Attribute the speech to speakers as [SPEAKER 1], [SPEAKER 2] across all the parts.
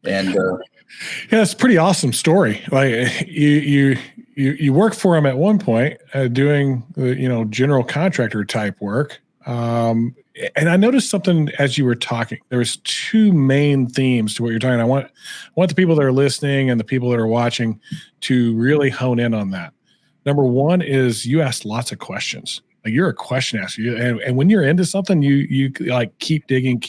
[SPEAKER 1] And
[SPEAKER 2] yeah, it's a pretty awesome story. Like you worked for him at one point, doing general contractor type work. And I noticed something as you were talking. There was two main themes to what you're talking. I want the people that are listening and the people that are watching to really hone in on that. Number one is you ask lots of questions. Like, you're a question asker, and when you're into something, you like keep digging.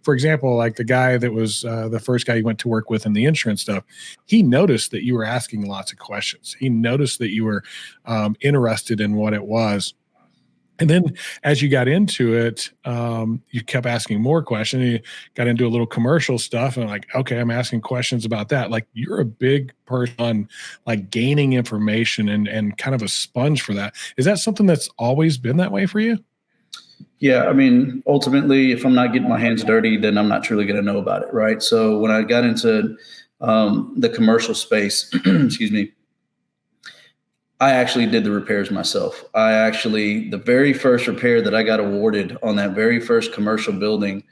[SPEAKER 2] For example, like the guy that was the first guy you went to work with in the insurance stuff, he noticed that you were asking lots of questions. He noticed that you were interested in what it was. And then as you got into it, you kept asking more questions. You got into a little commercial stuff and like, okay, I'm asking questions about that. Like, you're a big person on like gaining information and kind of a sponge for that. Is that something that's always been that way for you?
[SPEAKER 1] Yeah, I mean, ultimately, if I'm not getting my hands dirty, then I'm not truly going to know about it, right? So when I got into the commercial space, excuse me, I actually did the repairs myself. The very first repair that I got awarded on that very first commercial building,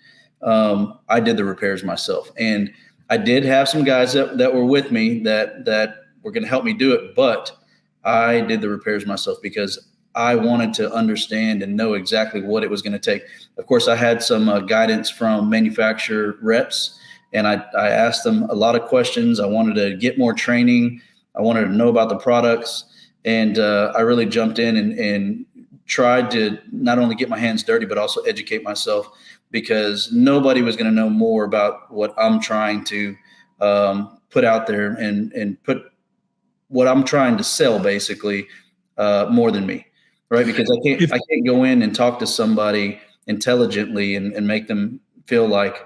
[SPEAKER 1] I did the repairs myself. And I did have some guys that were with me that were going to help me do it, but I did the repairs myself because I wanted to understand and know exactly what it was going to take. Of course, I had some guidance from manufacturer reps, and I asked them a lot of questions. I wanted to get more training. I wanted to know about the products. And I really jumped in and tried to not only get my hands dirty, but also educate myself, because nobody was going to know more about what I'm trying to put out there and put what I'm trying to sell, basically, more than me, right? Because I can't go in and talk to somebody intelligently and make them feel like,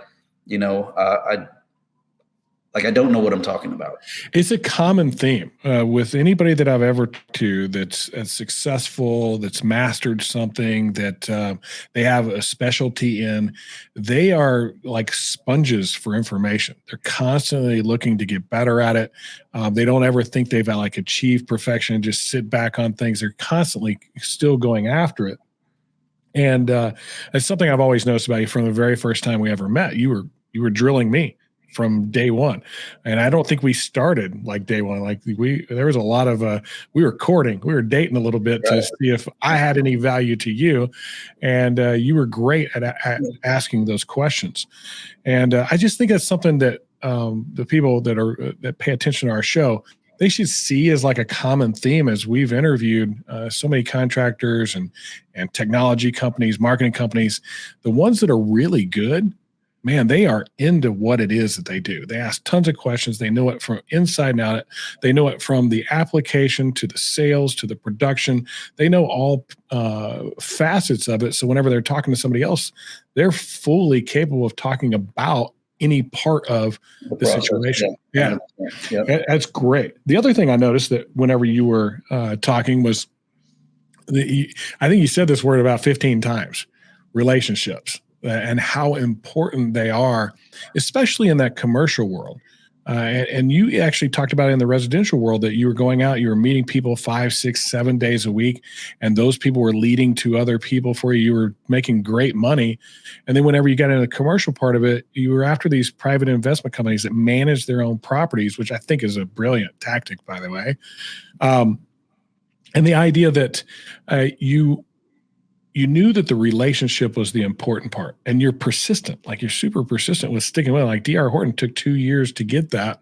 [SPEAKER 1] I don't know what I'm talking about.
[SPEAKER 2] It's a common theme with anybody that I've ever talked to that's successful, that's mastered something that they have a specialty in. They are like sponges for information. They're constantly looking to get better at it. They don't ever think they've like achieved perfection and just sit back on things. They're constantly still going after it. And it's something I've always noticed about you from the very first time we ever met. You were drilling me from day one. And I don't think we started like day one. Like there was a lot of, we were courting, we were dating a little bit to see if I had any value to you. And you were great at asking those questions. And I just think that's something that the people that pay attention to our show, they should see as like a common theme as we've interviewed so many contractors and technology companies, marketing companies. The ones that are really good, man, they are into what it is that they do. They ask tons of questions. They know it from inside and out. They know it from the application to the sales to the production. They know all facets of it. So whenever they're talking to somebody else, they're fully capable of talking about any part of the situation. Yeah. That's great. The other thing I noticed that whenever you were talking was, I think you said this word about 15 times, relationships. And how important they are, especially in that commercial world. And you actually talked about it in the residential world that you were going out, you were meeting people 5, 6, 7 days a week, and those people were leading to other people for you. You were making great money. And then whenever you got into the commercial part of it, you were after these private investment companies that manage their own properties, which I think is a brilliant tactic, by the way. And the idea that you knew that the relationship was the important part, and you're persistent, like you're super persistent with sticking with it. Like D.R. Horton took 2 years to get that.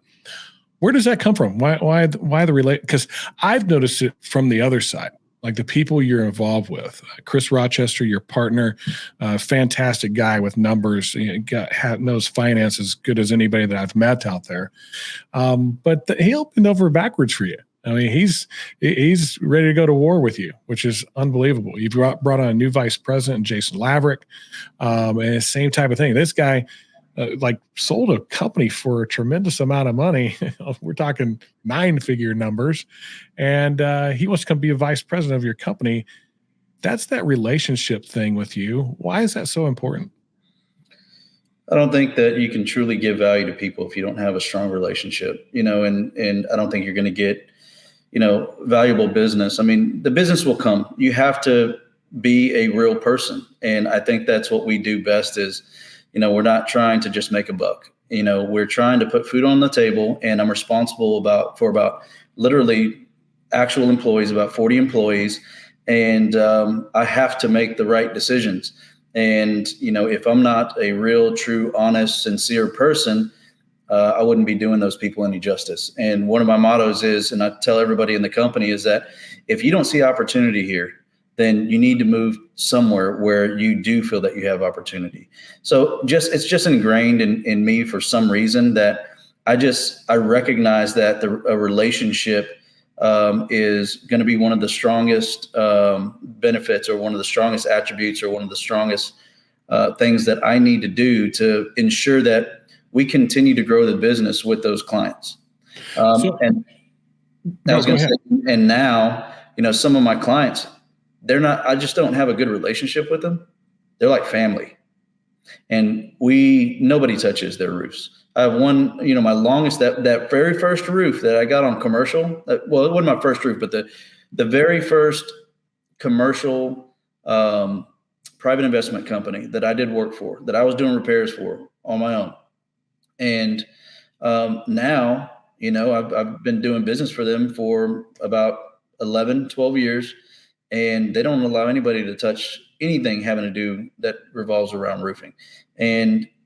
[SPEAKER 2] Where does that come from? Why the relate? Because I've noticed it from the other side, like the people you're involved with. Chris Rochester, your partner, fantastic guy with numbers, knows finance as good as anybody that I've met out there. But he opened over backwards for you. I mean, he's ready to go to war with you, which is unbelievable. You've brought on a new vice president, Jason Laverick, and the same type of thing. This guy sold a company for a tremendous amount of money. We're talking 9-figure numbers, and he wants to come be a vice president of your company. That's that relationship thing with you. Why is that so important?
[SPEAKER 1] I don't think that you can truly give value to people if you don't have a strong relationship, and I don't think you're going to get valuable business. I mean, the business will come. You have to be a real person. And I think that's what we do best is, we're not trying to just make a buck. we're trying to put food on the table, and I'm responsible for about literally actual employees, about 40 employees. And I have to make the right decisions. And, if I'm not a real, true, honest, sincere person, I wouldn't be doing those people any justice. And one of my mottos is, and I tell everybody in the company, is that if you don't see opportunity here, then you need to move somewhere where you do feel that you have opportunity. So it's just ingrained in me for some reason that I recognize that a relationship is going to be one of the strongest benefits, or one of the strongest attributes, or one of the strongest things that I need to do to ensure that we continue to grow the business with those clients. And I was going to say, and now, some of my clients, I just don't have a good relationship with them. They're like family, and nobody touches their roofs. I have one, my longest, that very first roof that I got on commercial. Well, it wasn't my first roof, but the very first commercial private investment company that I did work for, that I was doing repairs for on my own. And now, I've been doing business for them for about 11, 12 years, and they don't allow anybody to touch anything having to do that revolves around roofing.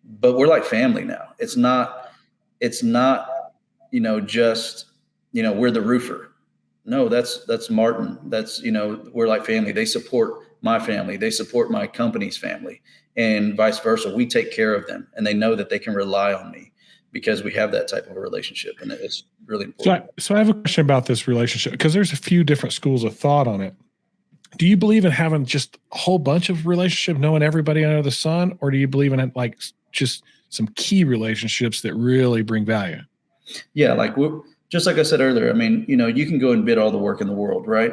[SPEAKER 1] But we're like family now. It's not, just, we're the roofer. No, that's Martin. That's, we're like family. They support my family. They support my company's family, and vice versa. We take care of them, and they know that they can rely on me because we have that type of a relationship, and it's really important.
[SPEAKER 2] So I have a question about this relationship, because there's a few different schools of thought on it. Do you believe in having just a whole bunch of relationships, knowing everybody under the sun, or do you believe in like just some key relationships that really bring value?
[SPEAKER 1] Yeah, just like I said earlier, I mean, you can go and bid all the work in the world, right?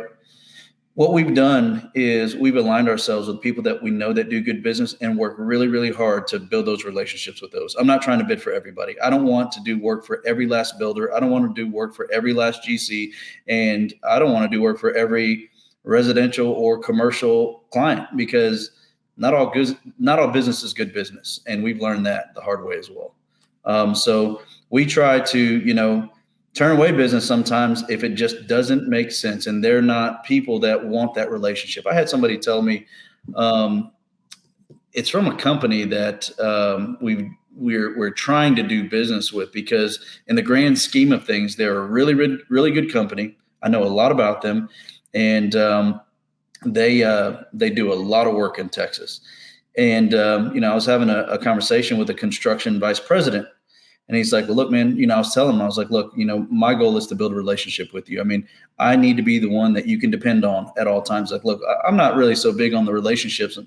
[SPEAKER 1] What we've done is we've aligned ourselves with people that we know that do good business, and work really, really hard to build those relationships with those. I'm not trying to bid for everybody. I don't want to do work for every last builder. I don't want to do work for every last GC, and I don't want to do work for every residential or commercial client, because not all business is good business. And we've learned that the hard way as well. So we try to, turn away business sometimes if it just doesn't make sense, and they're not people that want that relationship. I had somebody tell me, it's from a company that we're trying to do business with, because in the grand scheme of things, they're a really, really, really good company. I know a lot about them, and they do a lot of work in Texas. And I was having a conversation with a construction vice president. And he's like, well, look, man, I was telling him, I was like, look, my goal is to build a relationship with you. I mean, I need to be the one that you can depend on at all times. Like, look, I'm not really so big on the relationships,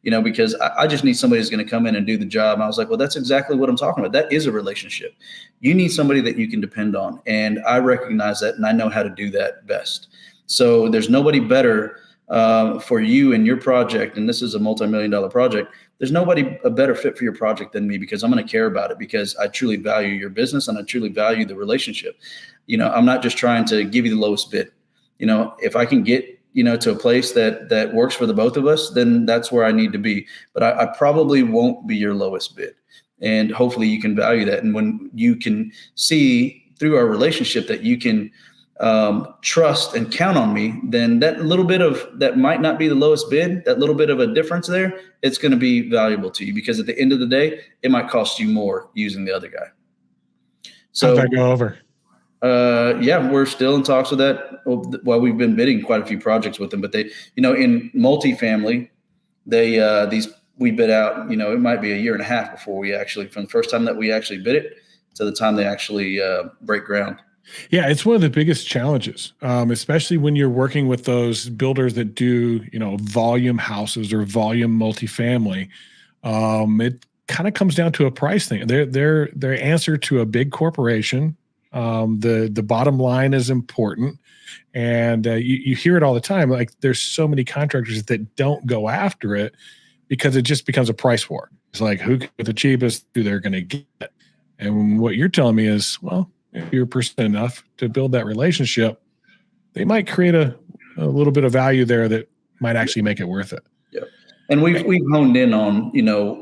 [SPEAKER 1] because I just need somebody who's going to come in and do the job. And I was like, well, that's exactly what I'm talking about. That is a relationship. You need somebody that you can depend on. And I recognize that, and I know how to do that best. So there's nobody better for you and your project. And this is a multi-million-dollar project. There's nobody a better fit for your project than me, because I'm going to care about it, because I truly value your business and I truly value the relationship. I'm not just trying to give you the lowest bid. If I can get, to a place that works for the both of us, then that's where I need to be. But I probably won't be your lowest bid. And hopefully you can value that. And when you can see through our relationship that you can trust and count on me, then that little bit of that might not be the lowest bid, that little bit of a difference there, it's going to be valuable to you, because at the end of the day, it might cost you more using the other guy. So
[SPEAKER 2] how'd that go over?
[SPEAKER 1] Yeah, we're still in talks with that. Well, we've been bidding quite a few projects with them, but they, in multifamily, we bid out, it might be a year and a half before we actually, from the first time that we actually bid it to the time they actually break ground.
[SPEAKER 2] Yeah, it's one of the biggest challenges, especially when you're working with those builders that do, volume houses or volume multifamily. It kind of comes down to a price thing. They're answer to a big corporation. The bottom line is important, and you hear it all the time. Like, there's so many contractors that don't go after it because it just becomes a price war. It's like, who can get the cheapest, who they're going to get. And what you're telling me is, well, if you're persistent enough to build that relationship, they might create a little bit of value there that might actually make it worth it.
[SPEAKER 1] Yeah. And we've honed in on,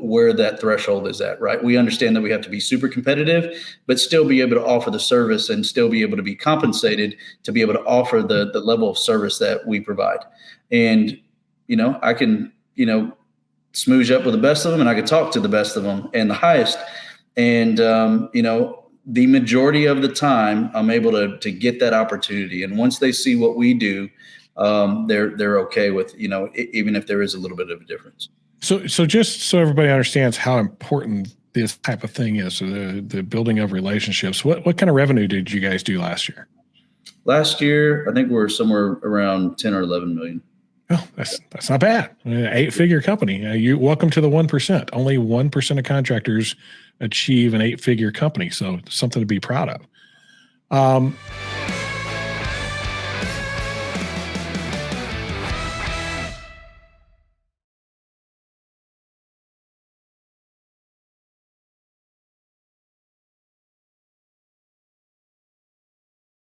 [SPEAKER 1] where that threshold is at, right? We understand that we have to be super competitive, but still be able to offer the service and still be able to be compensated to be able to offer the level of service that we provide. And, I can, smooge up with the best of them, and I can talk to the best of them and the highest. And, the majority of the time I'm able to get that opportunity. And once they see what we do, they're okay with, even if there is a little bit of a difference.
[SPEAKER 2] So just so everybody understands how important this type of thing is, so the building of relationships, what kind of revenue did you guys do last year?
[SPEAKER 1] Last year, I think we're somewhere around 10 or 11 million.
[SPEAKER 2] Oh, that's not bad. An 8-figure company. You welcome to the 1%. Only 1% of contractors achieve an 8-figure company. So something to be proud of.